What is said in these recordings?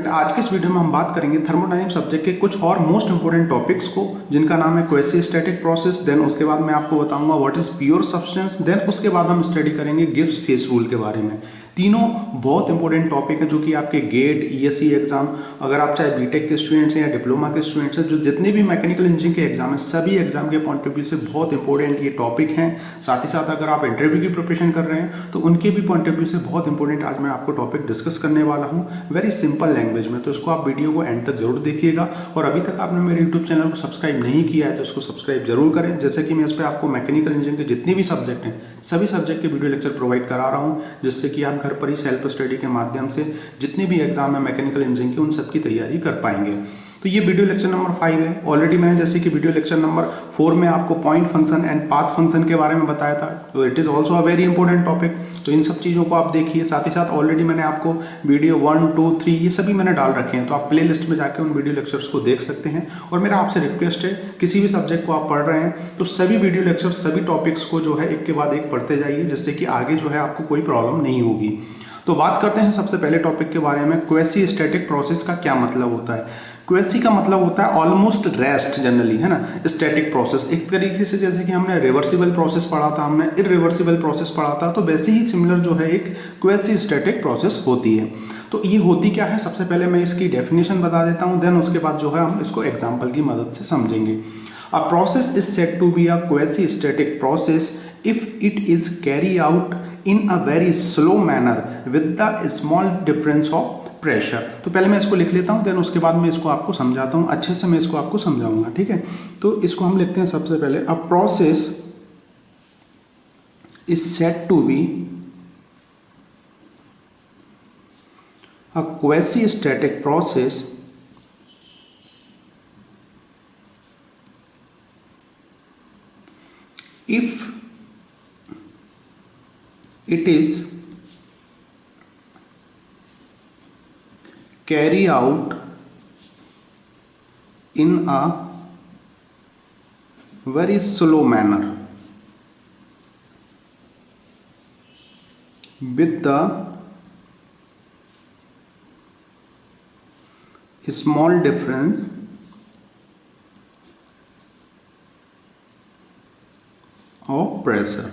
आज के इस वीडियो में हम बात करेंगे थर्मोडायनेमिक्स सब्जेक्ट के कुछ और मोस्ट इंपोर्टेंट टॉपिक्स को, जिनका नाम है क्वासी स्टैटिक प्रोसेस। देन उसके बाद मैं आपको बताऊंगा what is pure substance. Then उसके बाद हम स्टडी करेंगे गिब्स फेस रूल के बारे में। तीनों बहुत इंपॉर्टेंट टॉपिक है जो कि आपके गेट ईएससी एग्जाम, अगर आप चाहे बीटेक के स्टूडेंट्स हैं या डिप्लोमा के स्टूडेंट्स हैं, जो जितने भी मैकेनिकल इंजीनियरिंग के एग्जाम हैं, सभी एग्जाम के पॉइंट ऑफ व्यू से बहुत इंपॉर्टेंट ये टॉपिक हैं। साथ ही साथ अगर आप इंटरव्यू की प्रिपरेशन कर रहे हैं तो उनके भी पॉइंट ऑफ व्यू से बहुत इंपॉर्टेंट आज मैं आपको टॉपिक डिस्कस करने वाला हूँ वेरी सिंपल लैंग्वेज में। तो इसको आप वीडियो को एंड तक जरूर देखिएगा, और अभी तक आपने मेरे यूट्यूब चैनल को सब्सक्राइब नहीं किया है तो इसको सब्सक्राइब जरूर करें। जैसे कि मैं इस पर आपको मैकेनिकल इंजीनियरिंग के जितने भी सब्जेक्ट हैं, सभी सब्जेक्ट के वीडियो लेक्चर प्रोवाइड करा रहा हूँ, जिससे कि आप घर पर ही सेल्फ स्टडी के माध्यम से जितने भी एग्जाम है मैकेनिकल इंजीनियरिंग के, उन सब की तैयारी कर पाएंगे। तो ये वीडियो लेक्चर नंबर 5 है। ऑलरेडी मैंने जैसे कि वीडियो लेक्चर नंबर 4 में आपको point function and path function के बारे में बताया था, तो it is also a very important topic. तो इन सब चीज़ों को आप देखिए। साथ ही साथ ऑलरेडी मैंने आपको वीडियो 1, 2, 3 ये सभी मैंने डाल रखे हैं, तो आप प्ले लिस्ट में जाकर उन वीडियो लेक्चर्स को देख सकते हैं। और मेरा आपसे रिक्वेस्ट है, किसी भी सब्जेक्ट को आप पढ़ रहे हैं तो सभी वीडियो लेक्चर सभी टॉपिक्स को जो है एक के बाद एक पढ़ते जाइए, जिससे कि आगे जो है आपको कोई प्रॉब्लम नहीं होगी। तो बात करते हैं सबसे पहले टॉपिक के बारे में, क्वासी स्टैटिक प्रोसेस का क्या मतलब होता है। क्वासी का मतलब होता है ऑलमोस्ट रेस्ट जनरली, है ना। स्टैटिक प्रोसेस एक तरीके से जैसे कि हमने रिवर्सिबल प्रोसेस पढ़ा था, हमने इरिवर्सिबल प्रोसेस पढ़ा था, तो वैसे ही सिमिलर जो है एक क्वासी स्टैटिक प्रोसेस होती है। तो ये होती क्या है, सबसे पहले मैं इसकी डेफिनेशन बता देता हूँ, देन उसके बाद जो है हम इसको एग्जाम्पल की मदद से समझेंगे। A process is said to be a quasi static process if it is carried out in a very slow manner with the small difference of pressure। तो पहले मैं इसको लिख लेता हूँ, देन उसके बाद मैं इसको आपको समझाता हूँ, अच्छे से मैं इसको आपको समझाऊंगा, ठीक है। तो इसको हम लिखते हैं सबसे पहले, a process is said to be a quasi static process if it is carry out in a very slow manner with the small difference of pressure।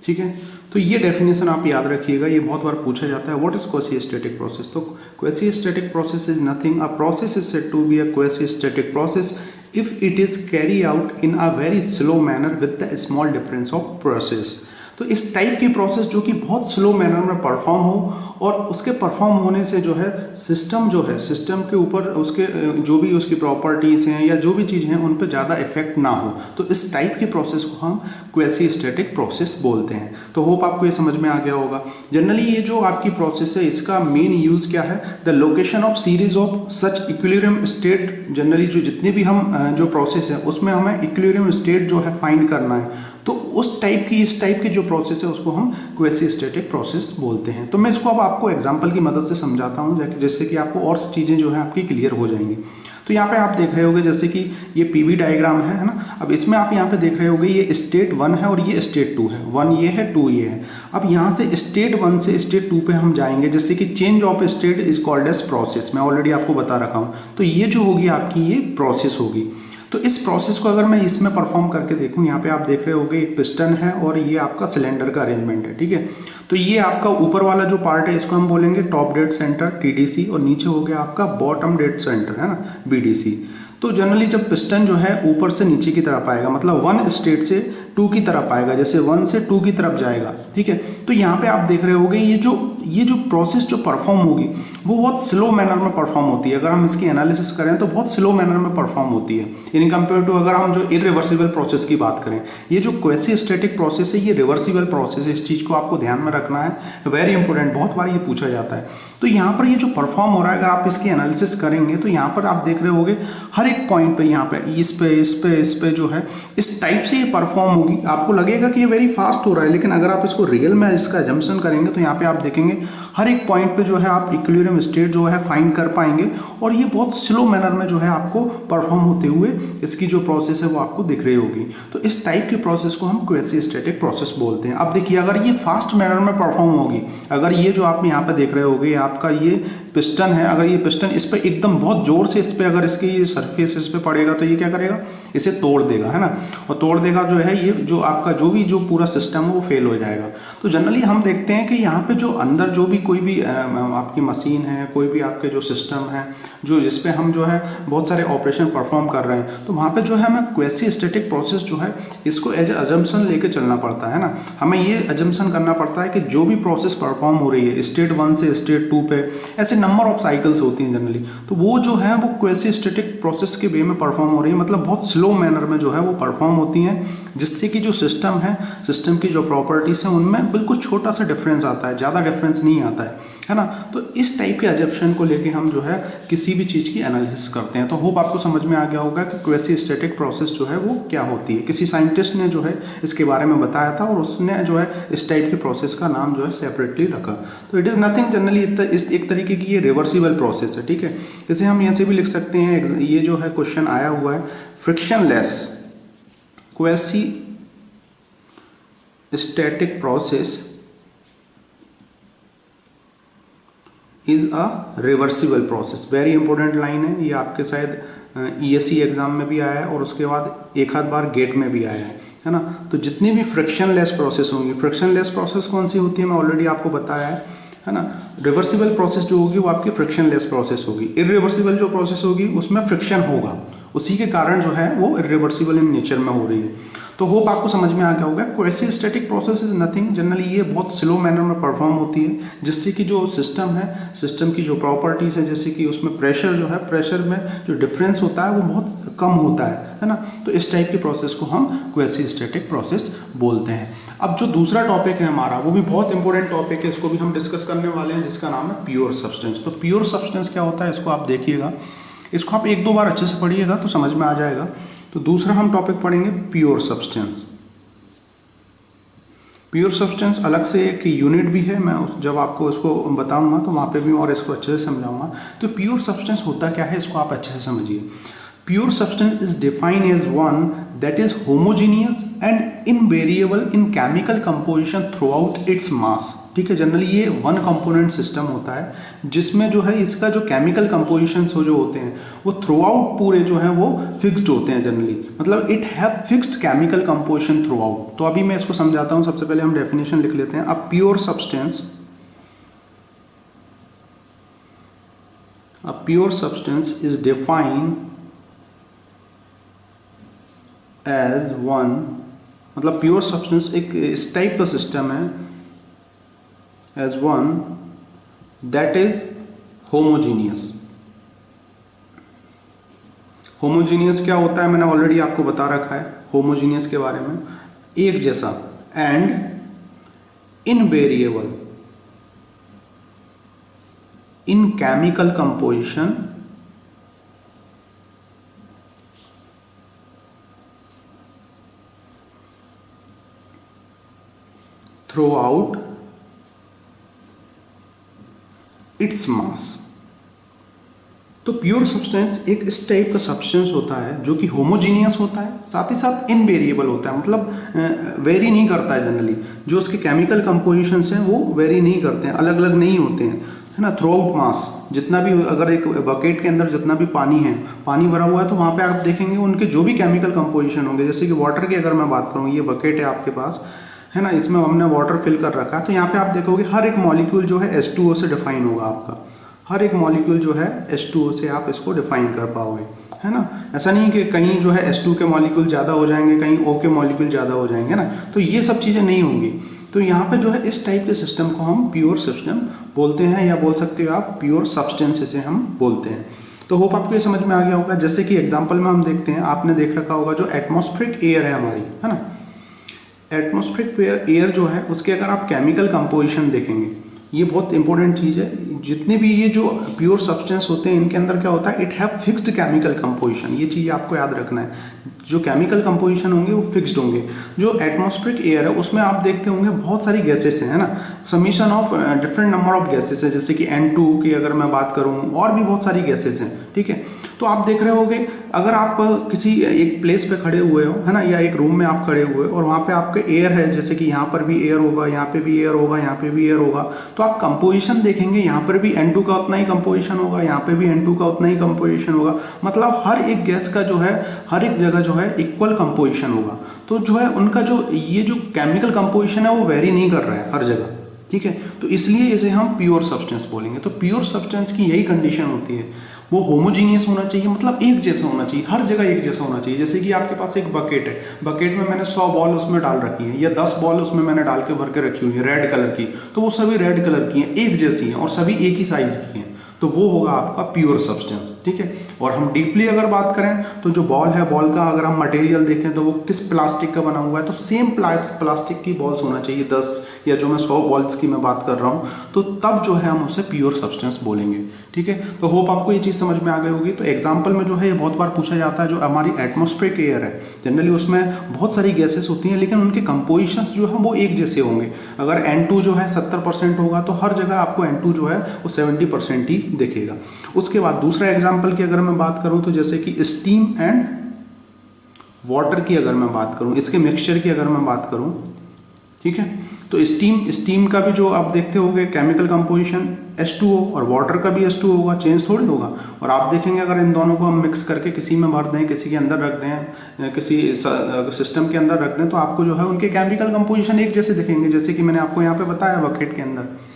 ठीक है, तो ये डेफिनेशन आप याद रखिएगा, ये बहुत बार पूछा जाता है, what is quasi static process. तो quasi static process is nothing, a process is said to be a quasi static process if it is carry out in a very slow manner with the small difference of process. तो इस type की process जो कि बहुत slow manner में perform हो, और उसके परफॉर्म होने से जो है सिस्टम के ऊपर उसके जो भी उसकी प्रॉपर्टीज हैं या जो भी चीज़ हैं उन पर ज़्यादा इफेक्ट ना हो, तो इस टाइप की प्रोसेस को हम क्वासी स्टैटिक प्रोसेस बोलते हैं। तो होप आपको ये समझ में आ गया होगा। जनरली ये जो आपकी प्रोसेस है, इसका मेन यूज क्या है, the location of series of such equilibrium state. Generally जो जितने भी हम जो प्रोसेस है उसमें हमें इक्विलिब्रियम स्टेट जो है फाइंड करना है, तो इस टाइप की जो प्रोसेस है उसको हम क्वासी स्टैटिक प्रोसेस बोलते हैं। तो मैं इसको अब आपको एग्जांपल की मदद से समझाता हूँ, जिससे कि आपको और चीज़ें जो है आपकी क्लियर हो जाएंगी। तो यहाँ पे आप देख रहे होंगे जैसे कि ये पीवी डायग्राम है ना। अब इसमें आप यहाँ पे देख रहे होंगे ये स्टेट 1 है और ये स्टेट 2 है। 1 ये है, 2 ये है। अब यहाँ से स्टेट 1 से स्टेट 2 पे हम जाएंगे, जैसे कि change of state is called as process. मैं ऑलरेडी आपको बता रखा हूँ। तो ये जो होगी आपकी ये प्रोसेस होगी। तो इस प्रोसेस को अगर मैं इसमें परफॉर्म करके देखूं, यहाँ पे आप देख रहे होंगे एक पिस्टन है और ये आपका सिलेंडर का अरेंजमेंट है, ठीक है। तो ये आपका ऊपर वाला जो पार्ट है इसको हम बोलेंगे टॉप डेड सेंटर TDC, और नीचे हो गया आपका बॉटम डेड सेंटर, है ना, BDC। तो जनरली जब पिस्टन जो है ऊपर से नीचे की तरफ आएगा, मतलब 1 स्टेट से 2 की तरफ आएगा, जैसे 1 से 2 की तरफ जाएगा, ठीक है। तो यहाँ पे आप देख रहे होंगे ये जो प्रोसेस जो परफॉर्म होगी वो बहुत स्लो मैनर में परफॉर्म होती है। अगर हम इसकी एनालिसिस करें तो बहुत स्लो मैनर में परफॉर्म होती है इन कंपेयर टू अगर हम जो इरिवर्सिबल प्रोसेस की बात करें। ये जो क्वासी स्टैटिक प्रोसेस है ये रिवर्सिबल प्रोसेस है, इस चीज़ को आपको ध्यान में रखना है, वेरी इंपॉर्टेंट, बहुत बार ये पूछा जाता है। तो यहाँ पर ये जो परफॉर्म हो रहा है, अगर आप इसकी एनालिसिस करेंगे तो यहाँ पर आप देख रहे होंगे हर एक पॉइंट पे, यहाँ पे इस पे जो है इस टाइप से ये परफॉर्म होगी। आपको लगेगा कि ये वेरी फास्ट हो रहा है, लेकिन अगर आप इसको रियल में इसका जम्पशन करेंगे तो यहाँ पे आप देखेंगे हर एक पॉइंट पे जो है आप इक्विलिब्रियम स्टेट जो है फाइंड कर पाएंगे और ये बहुत स्लो मैनर में जो है आपको परफॉर्म होते हुए इसकी जो प्रोसेस है वो आपको दिख रही होगी। तो इस टाइप की प्रोसेस को हम क्वेसी स्टैटिक प्रोसेस बोलते हैं। अब देखिए अगर ये फास्ट मैनर में परफॉर्म होगी, अगर ये जो आप यहाँ पे देख रहे होगे आपका ये पिस्टन है, अगर ये पिस्टन इस पर एकदम बहुत जोर से इस पर अगर इसके ये सरफेस इस पर पड़ेगा तो ये क्या करेगा, इसे तोड़ देगा, है ना, और तोड़ देगा जो है ये जो आपका जो पूरा सिस्टम है वो फेल हो जाएगा। तो जनरली हम देखते हैं कि यहाँ पे जो अंदर जो भी कोई भी आपकी मशीन है, कोई भी आपके जो सिस्टम है जो जिसपे हम जो है बहुत सारे ऑपरेशन परफॉर्म कर रहे हैं, तो वहाँ पे जो है हमें क्वेसी स्टैटिक प्रोसेस जो है इसको एज अजम्पशन लेके चलना पड़ता है ना। हमें ये अजम्पशन करना पड़ता है कि जो भी प्रोसेस परफॉर्म हो रही है स्टेट 1 से स्टेट 2 पे, ऐसे नंबर ऑफ साइकिल्स होती हैं जनरली, तो वो जो है वो क्वेसी स्टैटिक प्रोसेस के वे में परफॉर्म हो रही है, मतलब बहुत स्लो मैनर में जो है वो परफॉर्म होती हैं, जिससे कि जो सिस्टम है, सिस्टम की जो प्रॉपर्टीज हैं उनमें बिल्कुल छोटा सा डिफरेंस आता है, ज़्यादा डिफरेंस नहीं आता है ना। तो इस टाइप के अजम्पशन को लेके हम जो है किसी भी चीज़ की एनालिसिस करते हैं। तो होप आपको समझ में आ गया होगा कि क्वेसी स्टैटिक प्रोसेस जो है वो क्या होती है। किसी साइंटिस्ट ने जो है इसके बारे में बताया था और उसने जो है इस टाइप की प्रोसेस का नाम जो है सेपरेटली रखा। तो इट इज़ नथिंग जनरली, इस एक तरीके की ये रिवर्सिबल प्रोसेस है, ठीक है। इसे हम यहाँ से भी लिख सकते हैं, ये जो है क्वेश्चन आया हुआ है, frictionless quasi static process is a reversible process. Very important line है ये, आपके शायद ESE एग्जाम में भी आया है और उसके बाद एक आध बार गेट में भी आया है ना। तो जितनी भी फ्रिक्शनलेस प्रोसेस होंगी, फ्रिक्शनलेस प्रोसेस कौन सी होती है मैं ऑलरेडी आपको बताया है ना। रिवर्सिबल प्रोसेस जो होगी वो आपकी फ्रिक्शनलेस प्रोसेस होगी। इरिवर्सिबल जो प्रोसेस होगी उसमें फ्रिक्शन होगा, उसी के कारण जो है वो इरिवर्सिबल इन नेचर में हो रही है। तो होप आपको समझ में आ गया होगा। Quasi static process is nothing, generally ये बहुत स्लो मैनर में परफॉर्म होती है, जिससे कि जो सिस्टम है, सिस्टम की जो प्रॉपर्टीज है, जैसे कि उसमें प्रेशर जो है, प्रेशर में जो डिफरेंस होता है वो बहुत कम होता है ना। तो इस टाइप की प्रोसेस को हम क्वेसी स्टैटिक प्रोसेस बोलते हैं। अब जो दूसरा टॉपिक है हमारा वो भी बहुत इंपॉर्टेंट टॉपिक है, इसको भी हम डिस्कस करने वाले हैं, जिसका नाम है प्योर सब्सटेंस। तो प्योर सब्सटेंस क्या होता है इसको आप देखिएगा, इसको आप एक दो बार अच्छे से पढ़िएगा तो समझ में आ जाएगा। तो दूसरा हम टॉपिक पढ़ेंगे प्योर सब्सटेंस। प्योर सब्सटेंस अलग से एक यूनिट भी है, मैं जब आपको इसको बताऊंगा तो वहाँ पे भी और इसको अच्छे से समझाऊंगा। तो प्योर सब्सटेंस होता क्या है इसको आप अच्छे से समझिए। Pure substance is defined as one that is homogeneous and invariable in chemical composition throughout its mass, ठीक है। जनरली ये वन कंपोनेंट सिस्टम होता है जिसमें जो है इसका जो केमिकल कंपोजिशन जो होते हैं वो थ्रू आउट पूरे जो है वो फिक्स्ड होते हैं जनरली, मतलब it have fixed chemical composition through out. तो अभी मैं इसको समझाता हूँ। सबसे पहले हम डेफिनेशन लिख लेते हैं। A pure substance is defined as one, मतलब प्योर सब्सटेंस एक इस टाइप का सिस्टम है as one that is homogeneous। Homogeneous क्या होता है मैंने ऑलरेडी आपको बता रखा है होमोजीनियस के बारे में, एक जैसा, and invariable in chemical composition throughout its मास। तो प्योर सब्सटेंस एक इस टाइप का सब्सटेंस होता है जो कि होमोजीनियस होता है, साथ ही साथ इनवेरिएबल होता है, मतलब वेरी नहीं करता है। जनरली जो उसके केमिकल कंपोजिशंस हैं वो वेरी नहीं करते हैं, अलग अलग नहीं होते हैं, है ना। थ्रू आउट मास, जितना भी अगर एक बकेट के अंदर जितना भी पानी भरा हुआ है तो वहाँ पे आप देखेंगे उनके जो भी केमिकल कंपोजिशन होंगे, जैसे कि वाटर की अगर मैं बात करूँ, ये बकेट है आपके पास, है ना, इसमें हमने वाटर फिल कर रखा है। तो यहाँ पे आप देखोगे हर एक मॉलिक्यूल जो है H2O से डिफाइन होगा आपका, हर एक मॉलिक्यूल जो है H2O से आप इसको डिफाइन कर पाओगे, है ना। ऐसा नहीं कि कहीं जो है H2 के मॉलिक्यूल ज़्यादा हो जाएंगे, कहीं O के मॉलिक्यूल ज़्यादा हो जाएंगे ना, तो ये सब चीज़ें नहीं होंगी। तो यहाँ पे जो है इस टाइप के सिस्टम को हम प्योर सिस्टम बोलते हैं, या बोल सकते हो आप प्योर सब्सटेंस इसे हम बोलते हैं। तो होप आपको ये समझ में आ गया होगा। जैसे कि एग्जाम्पल में हम देखते हैं, आपने देख रखा होगा जो एटमॉस्फेरिक एयर है हमारी, है ना, एटमॉस्फेरिक एयर जो है उसके अगर आप केमिकल कंपोजिशन देखेंगे, ये बहुत इंपॉर्टेंट चीज़ है। जितने भी ये जो प्योर सब्सटेंस होते हैं इनके अंदर क्या होता है, it have fixed chemical composition, ये चीज़ आपको याद रखना है। जो केमिकल कंपोजिशन होंगे वो फिक्स्ड होंगे। जो एटमॉस्फेरिक एयर है उसमें आप देखते होंगे बहुत सारी गैसेस हैं, है ना, summation of different number of gases है, जैसे कि N2 की अगर मैं बात करूं और भी बहुत सारी गैसेस हैं, ठीक है। तो आप देख रहे होगे अगर आप किसी एक प्लेस पे खड़े हुए हो, है ना, या एक रूम में आप खड़े हुए और वहाँ पे आपके एयर है, जैसे कि यहाँ पर भी एयर होगा, यहाँ पे भी एयर होगा, यहाँ पे भी एयर होगा, तो आप कंपोजिशन देखेंगे, यहाँ पर भी N2 का उतना ही कंपोजिशन होगा, यहाँ पे भी N2 का उतना ही कंपोजिशन होगा, मतलब हर एक गैस का जो है हर एक जगह जो है इक्वल कंपोजिशन होगा। तो जो है उनका जो ये जो केमिकल कंपोजिशन है वो वेरी नहीं कर रहा है हर जगह, ठीक है। तो इसलिए इसे हम प्योर सब्सटेंस बोलेंगे। तो प्योर सब्सटेंस की यही कंडीशन होती है, वो होमोजीनियस होना चाहिए, मतलब एक जैसा होना चाहिए, हर जगह एक जैसा होना चाहिए। जैसे कि आपके पास एक बकेट है, बकेट में मैंने 100 बॉल उसमें डाल रखी है या 10 बॉल उसमें मैंने डाल के भर के रखी हुई है रेड कलर की, तो वो सभी रेड कलर की हैं, एक जैसी हैं और सभी एक ही साइज की हैं, तो वो होगा आपका प्योर सब्सटेंस, ठीक है। और हम डीपली अगर बात करें तो जो बॉल है, बॉल का अगर हम मटेरियल देखें तो वो किस प्लास्टिक का बना हुआ है, तो सेम प्लास्टिक की बॉल्स होना चाहिए 10 या जो मैं 100 बॉल्स की मैं बात कर रहा हूँ, तो तब जो है हम उसे प्योर सब्सटेंस बोलेंगे, ठीक है। तो होप आपको ये चीज़ समझ में आ गई होगी। तो एग्जाम्पल में जो है ये बहुत बार पूछा जाता है, जो हमारी एटमॉस्फेरिक एयर है जनरली उसमें बहुत सारी गैसेस होती हैं, लेकिन उनके कंपोजिशंस जो है वो एक जैसे होंगे। अगर N2 जो है 70% होगा तो हर जगह आपको N2 जो है वो 70% ही दिखेगा। उसके बाद दूसरा एग्जाम्पल की अगर मैं बात करूं तो जैसे कि स्टीम एंड वाटर की अगर मैं बात करूं, इसके मिक्सचर की अगर मैं बात करूं, ठीक है, तो स्टीम का भी जो आप देखते होंगे केमिकल कंपोजिशन H2O और वाटर का भी H2O होगा, चेंज थोड़ी होगा। और आप देखेंगे अगर इन दोनों को हम मिक्स करके किसी में भर दें, किसी के अंदर रख दें, किसी सिस्टम के अंदर रख दें, तो आपको जो है उनके केमिकल कंपोजिशन एक जैसे दिखेंगे, जैसे कि मैंने आपको यहाँ पे बताया बकेट के अंदर।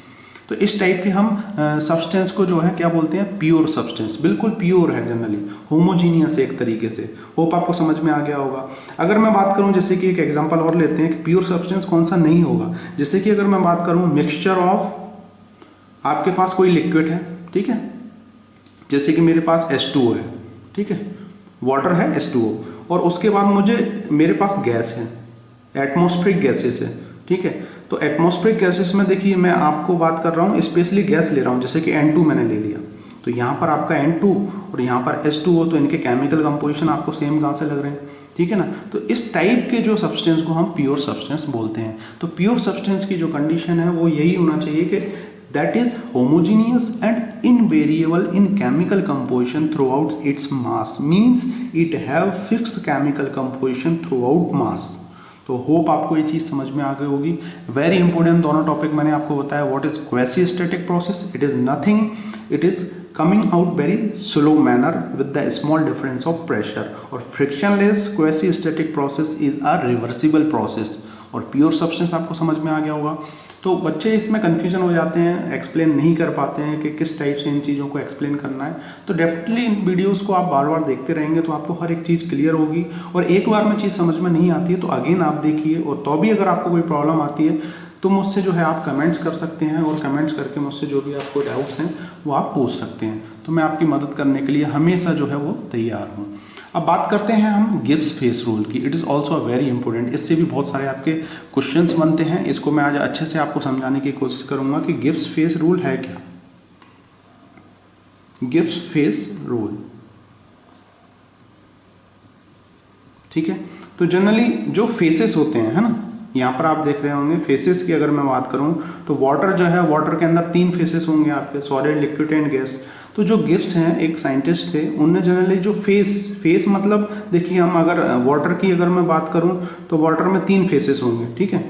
तो इस टाइप के हम सब्सटेंस को जो है क्या बोलते हैं, प्योर सब्सटेंस, बिल्कुल प्योर है जनरली, होमोजीनियस एक तरीके से। होप आपको समझ में आ गया होगा। अगर मैं बात करूं जैसे कि एक एग्जांपल और लेते हैं कि प्योर सब्सटेंस कौन सा नहीं होगा, जैसे कि अगर मैं बात करूं मिक्सचर ऑफ, आपके पास कोई लिक्विड है, ठीक है, जैसे कि मेरे पास H2O है, ठीक है, वाटर है H2O, और उसके बाद मेरे पास गैस है, एटमॉस्फेरिक गैसेस है, ठीक है। तो एटमॉस्फेरिक गैसेस में देखिए मैं आपको बात कर रहा हूँ, स्पेशली गैस ले रहा हूँ, जैसे कि N2 मैंने ले लिया, तो यहाँ पर आपका N2 और यहाँ पर H2O, तो इनके केमिकल कंपोजिशन आपको सेम कहाँ से लग रहे हैं, ठीक है ना। तो इस टाइप के जो सब्सटेंस को हम प्योर सब्सटेंस बोलते हैं। तो प्योर सब्सटेंस की जो कंडीशन है वो यही होना चाहिए कि that is homogeneous and invariable in chemical composition throughout its mass, means it have fixed chemical composition through out मास। तो होप आपको ये चीज़ समझ में आ गई होगी। वेरी इंपॉर्टेंट दोनों टॉपिक मैंने आपको बताया। What is quasi static process, it is nothing, it is coming out very slow manner with the small difference of pressure, और frictionless quasi static process is a reversible process. और pure substance आपको समझ में आ गया होगा। तो बच्चे इसमें कन्फ्यूजन हो जाते हैं, एक्सप्लेन नहीं कर पाते हैं कि किस टाइप से इन चीज़ों को एक्सप्लेन करना है। तो डेफिनेटली इन वीडियोस को आप बार बार देखते रहेंगे तो आपको हर एक चीज़ क्लियर होगी। और एक बार में चीज़ समझ में नहीं आती है तो अगेन आप देखिए, और तो भी अगर आपको कोई प्रॉब्लम आती है तो मुझसे जो है आप कमेंट्स कर सकते हैं, और कमेंट्स करके मुझसे जो भी आपको डाउट्स हैं वो आप पूछ सकते हैं। तो मैं आपकी मदद करने के लिए हमेशा जो है वो तैयार हूँ। अब बात करते हैं हम गिब्स फेस रूल की। It is also very important, इससे भी बहुत सारे आपके क्वेश्चंस बनते हैं। इसको मैं आज अच्छे से आपको समझाने की कोशिश करूंगा कि गिब्स फेस रूल है क्या। गिब्स फेस रूल, ठीक है। तो जनरली जो फेसेस होते हैं, है ना, यहाँ पर आप देख रहे होंगे फेसेस की अगर मैं बात करूँ तो वाटर जो है, वाटर के अंदर 3 फेसेस होंगे आपके, सॉलिड, लिक्विड एंड गैस। तो जो गिब्स हैं, एक साइंटिस्ट थे, उनने जनरली जो फेस मतलब देखिए, हम अगर वाटर की अगर मैं बात करूं तो वाटर में 3 फेसेस होंगे, ठीक है।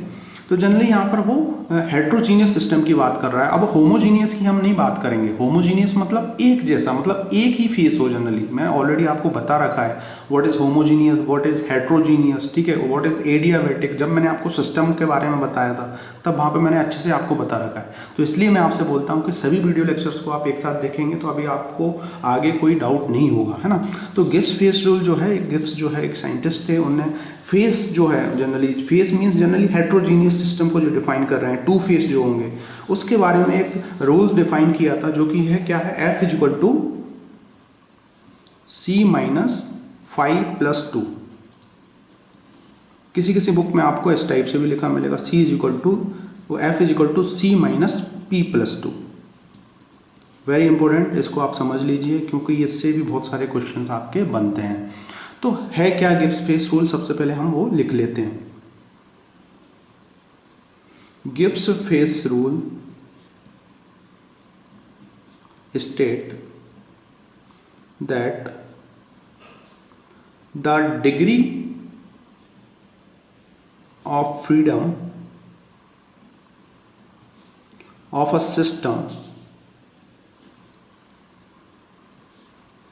तो जनरली यहाँ पर वो हेट्रोजीनियस सिस्टम की बात कर रहा है। अब होमोजीनियस की हम नहीं बात करेंगे। होमोजीनियस मतलब एक जैसा, मतलब एक ही फेस हो। जनरली मैंने ऑलरेडी आपको बता रखा है what is homogeneous, what is heterogeneous, ठीक है, व्हाट इज एडियाबैटिक। जब मैंने आपको सिस्टम के बारे में बताया था तब वहाँ पे मैंने अच्छे से आपको बता रखा है। तो इसलिए मैं आपसे बोलता हूँ कि सभी वीडियो लेक्चर्स को आप एक साथ देखेंगे तो अभी आपको आगे कोई डाउट नहीं होगा, है ना। तो गिब्स फेस रूल जो है, गिब्स जो है एक साइंटिस्ट थे, उनने फेस जो है, generally face means generally heterogeneous system को जो डिफाइन कर रहे हैं, 2 फेस जो होंगे, उसके बारे में एक रूल डिफाइन किया था, जो कि है क्या है, F = C - 5+2। किसी किसी बुक में आपको इस टाइप से भी लिखा मिलेगा, F = C - P+2। Very important, इसको आप समझ लीजिए क्योंकि इससे भी बहुत सारे क्वेश्चंस आपके बनते हैं। तो है क्या गिब्स फेस रूल, सबसे पहले हम वो लिख लेते हैं। Gibbs face rule state that the degree of freedom of a system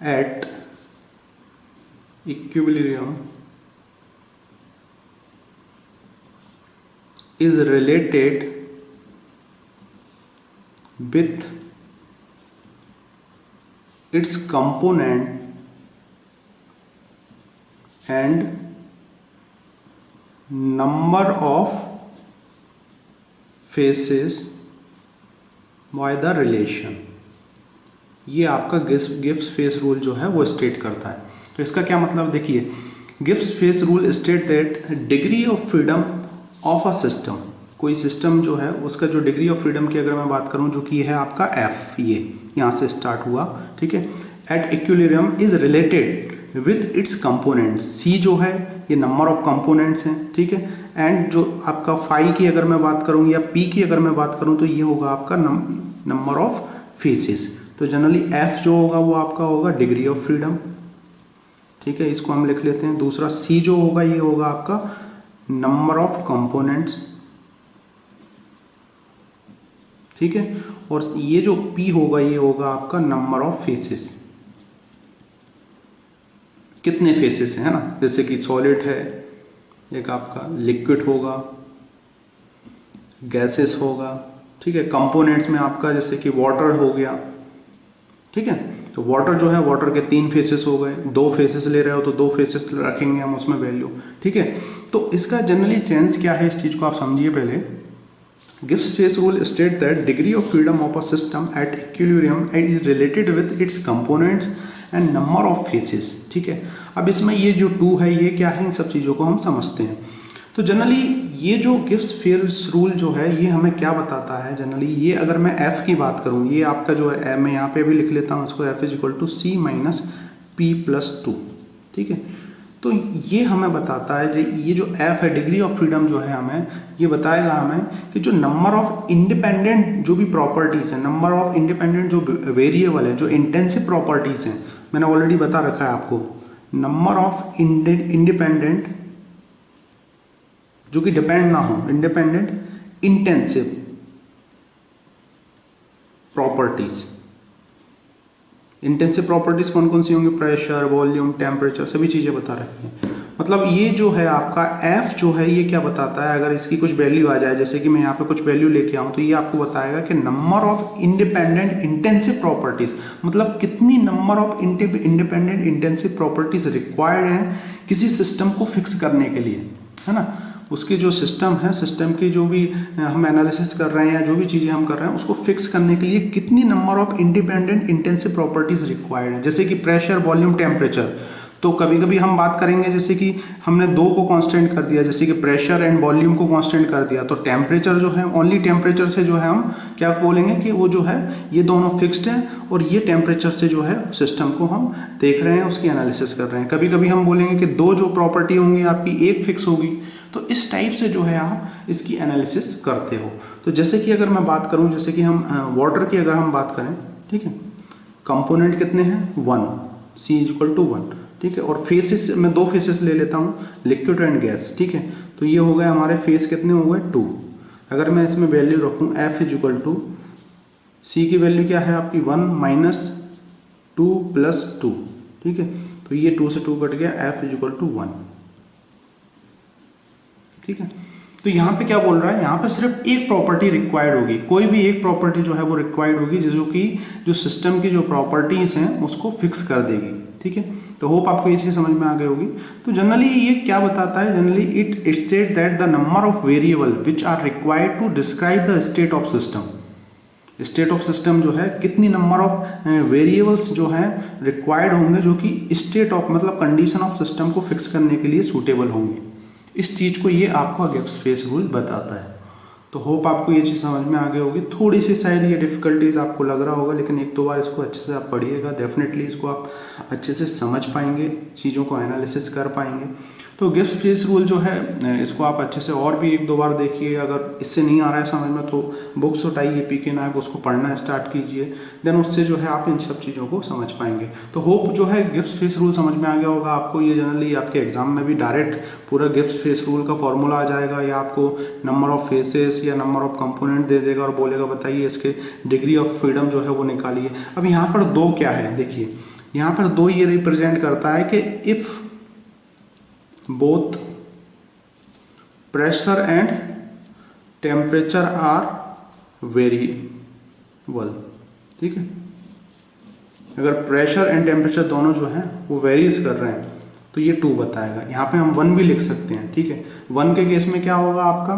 at equilibrium is related with its component and number of phases by the relation। ये आपका गिब्स फेस रूल जो है वो स्टेट करता है। तो इसका क्या मतलब, देखिए Gibbs face rule state that degree of freedom of a system, कोई सिस्टम जो है उसका जो डिग्री ऑफ फ्रीडम की अगर मैं बात करूं, जो कि है आपका एफ, ये यहाँ से स्टार्ट हुआ, ठीक है, at equilibrium is related with its component, C जो है ये नंबर ऑफ कंपोनेंट्स हैं, ठीक है, एंड जो आपका फाई की अगर मैं बात करूं या पी की अगर मैं बात करूं तो ये होगा आपका नंबर ऑफ फेसेस। तो जनरली एफ जो होगा वो आपका होगा डिग्री ऑफ फ्रीडम, ठीक है, इसको हम लिख लेते हैं। दूसरा सी जो होगा ये होगा आपका नंबर ऑफ कंपोनेंट्स, ठीक है, और ये जो P होगा ये होगा आपका नंबर ऑफ फेसेस, कितने फेसेस हैं, है ना, जैसे कि सॉलिड है, एक आपका लिक्विड होगा, गैसेस होगा, ठीक है, कंपोनेंट्स में आपका जैसे कि वाटर हो गया, ठीक है, तो वाटर जो है वाटर के 3 फेसेस हो गए, 2 फेसेस ले रहे हो तो 2 फेसेस रखेंगे हम उसमें वैल्यू, ठीक है। तो इसका जनरली सेंस क्या है, इस चीज को आप समझिए पहले। Gibbs face rule state that degree of freedom of a system at equilibrium is related with its components and number of phases, ठीक है। अब इसमें ये जो 2 है ये क्या है, इन सब चीज़ों को हम समझते हैं। तो जनरली ये जो गिब्स फेस रूल जो है ये हमें क्या बताता है, जनरली ये अगर मैं F की बात करूँ, ये आपका जो है मैं यहाँ पे भी लिख लेता हूँ इसको, F = C - P+2, ठीक है। तो ये हमें बताता है ये जो F है डिग्री ऑफ फ्रीडम जो है हमें ये बताएगा हमें कि जो नंबर ऑफ इंडिपेंडेंट जो भी प्रॉपर्टीज है, नंबर ऑफ इंडिपेंडेंट जो वेरिएबल है, जो इंटेंसिव प्रॉपर्टीज हैं, मैंने ऑलरेडी बता रखा है आपको, नंबर ऑफ इंडिपेंडेंट जो कि डिपेंड ना हो, independent intensive properties. Intensive properties कौन कौन सी होंगी, प्रेशर, वॉल्यूम, टेम्परेचर, सभी चीजें बता रखी हैं। मतलब ये जो है आपका F जो है ये क्या बताता है, अगर इसकी कुछ वैल्यू आ जाए, जैसे कि मैं यहाँ पे कुछ वैल्यू लेके आऊँ तो ये आपको बताएगा कि number of independent intensive properties, मतलब कितनी number of independent intensive properties required हैं किसी सिस्टम को फिक्स करने के लिए, है ना। उसकी जो सिस्टम है, सिस्टम की जो भी हम एनालिसिस कर रहे हैं या जो भी चीज़ें हम कर रहे हैं उसको फिक्स करने के लिए कितनी number of independent intensive properties required है, जैसे कि प्रेशर, वॉल्यूम, टेम्परेचर। तो कभी कभी हम बात करेंगे जैसे कि हमने 2 को कांस्टेंट कर दिया, जैसे कि प्रेशर एंड वॉल्यूम को कांस्टेंट कर दिया, तो टेम्परेचर जो है ओनली टेम्परेचर से जो है हम क्या बोलेंगे कि वो जो है ये दोनों फिक्स्ड हैं और ये टेम्परेचर से जो है सिस्टम को हम देख रहे हैं, उसकी एनालिसिस कर रहे हैं। कभी कभी हम बोलेंगे कि 2 जो प्रॉपर्टी होंगी आपकी, एक फिक्स होगी, तो इस टाइप से जो है आप इसकी एनालिसिस करते हो। तो जैसे कि अगर मैं बात करूं, जैसे कि हम वाटर की अगर हम बात करें, ठीक है, कंपोनेंट कितने हैं 1, C = 1, ठीक है, और फेसेस मैं 2 फेसेस ले लेता हूं, लिक्विड एंड गैस, ठीक है, तो ये हो गए हमारे फेस कितने हो गए 2। अगर मैं इसमें वैल्यू रखूं F = C की वैल्यू क्या है आपकी 1 - 2 + 2, ठीक है, तो ये 2 से 2 कट गया, F = 1, ठीक है। तो यहाँ पे क्या बोल रहा है, यहाँ पे सिर्फ एक प्रॉपर्टी रिक्वायर्ड होगी, कोई भी एक प्रॉपर्टी जो है वो रिक्वायर्ड होगी जो कि जो सिस्टम की जो प्रॉपर्टीज हैं उसको फिक्स कर देगी, ठीक है। तो होप आपको ये चीज समझ में आ गई होगी। तो जनरली ये क्या बताता है, generally it state that the number of variable which are required to describe the state of system. State of system जो है कितनी नंबर ऑफ वेरिएबल्स जो है रिक्वायर्ड होंगे जो कि स्टेट ऑफ मतलब कंडीशन ऑफ सिस्टम को फिक्स करने के लिए सूटेबल होंगे। इस चीज को ये आपको गिब्स फेस रूल बताता है। तो होप आपको ये चीज़ समझ में आ गई होगी। थोड़ी सी शायद ये डिफ़िकल्टीज आपको लग रहा होगा, लेकिन एक दो बार इसको अच्छे से आप पढ़िएगा, डेफिनेटली इसको आप अच्छे से समझ पाएंगे, चीज़ों को एनालिसिस कर पाएंगे। तो गिब्स फिश रूल जो है इसको आप अच्छे से और भी एक दो बार देखिए। अगर इससे नहीं आ रहा है समझ में तो बुक्स उठाइए पीके नायक, उसको पढ़ना स्टार्ट कीजिए, देन उससे जो है आप इन सब चीज़ों को समझ पाएंगे। तो होप जो है गिब्स फिश रूल समझ में आ गया होगा आपको। ये जनरली आपके एग्जाम में भी डायरेक्ट पूरा गिब्स फिश रूल का फॉर्मूला आ जाएगा, या आपको नंबर ऑफ फेसेस या नंबर ऑफ कंपोनेंट दे देगा और बोलेगा बताइए इसके डिग्री ऑफ फ्रीडम जो है वो निकालिए। अब यहाँ पर दो क्या है, देखिए यहाँ पर दो ये रिप्रेजेंट करता है कि if both pressure and temperature are variable, ठीक है। अगर प्रेशर एंड टेम्परेचर दोनों जो हैं वो वेरीज कर रहे हैं तो ये 2 बताएगा। यहाँ पे हम 1 भी लिख सकते हैं, ठीक है। 1 के केस में क्या होगा आपका,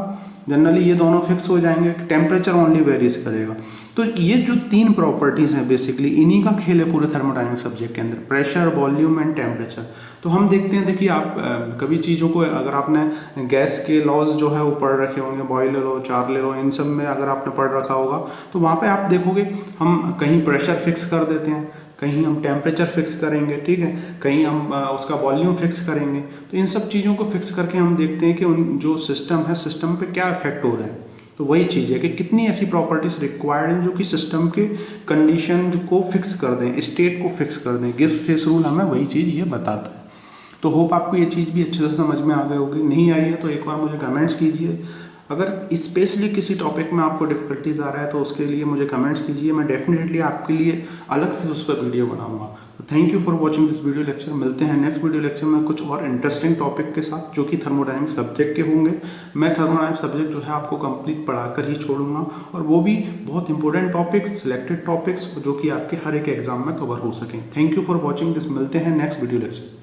जनरली ये दोनों फिक्स हो जाएंगे, टेम्परेचर ओनली वेरीज करेगा। तो ये जो 3 प्रॉपर्टीज हैं बेसिकली इन्हीं का खेल है पूरे थर्मोडायनेमिक सब्जेक्ट के अंदर, प्रेशर, वॉल्यूम एंड टेम्परेचर। तो हम देखते हैं, देखिए आप कभी चीज़ों को अगर आपने गैस के लॉज जो है वो पढ़ रखे होंगे, बॉयलर लो, चार्लर लो, इन सब में अगर आपने पढ़ रखा होगा तो वहाँ पे आप देखोगे हम कहीं प्रेशर फिक्स कर देते हैं, कहीं हम टेम्परेचर फिक्स करेंगे, ठीक है, कहीं हम उसका वॉल्यूम फिक्स करेंगे। तो इन सब चीज़ों को फिक्स करके हम देखते हैं कि उन जो सिस्टम है, सिस्टम पे क्या इफेक्ट हो रहा है। तो वही चीज़ है कि कितनी ऐसी प्रॉपर्टीज रिक्वायर्ड हैं जो कि सिस्टम के कंडीशन को फिक्स कर दें, स्टेट को फिक्स कर दें। गिब्स फिश रूल हमें वही चीज़ ये बताता है। तो होप आपको ये चीज़ भी अच्छे से समझ में आ गई होगी। नहीं आई है तो एक बार मुझे कमेंट्स कीजिए। अगर स्पेशली किसी टॉपिक में आपको डिफिकल्टीज आ रहा है तो उसके लिए मुझे कमेंट्स कीजिए, मैं डेफिनेटली आपके लिए अलग से उस पर वीडियो बनाऊंगा। तो thank you for watching this video lecture. मिलते हैं नेक्स्ट वीडियो लेक्चर में कुछ और इंटरेस्टिंग टॉपिक के साथ जो कि थर्मोडायनेमिक सब्जेक्ट के होंगे। मैं थर्मोडायनेमिक सब्जेक्ट जो है आपको कंप्लीट पढ़ाकर ही छोड़ूंगा, और वो भी बहुत इंपॉर्टेंट टॉपिक्स, सिलेक्टेड टॉपिक्स जो कि आपके हर एक एग्जाम में कवर हो सकें। Thank you for watching this. मिलते हैं नेक्स्ट वीडियो लेक्चर।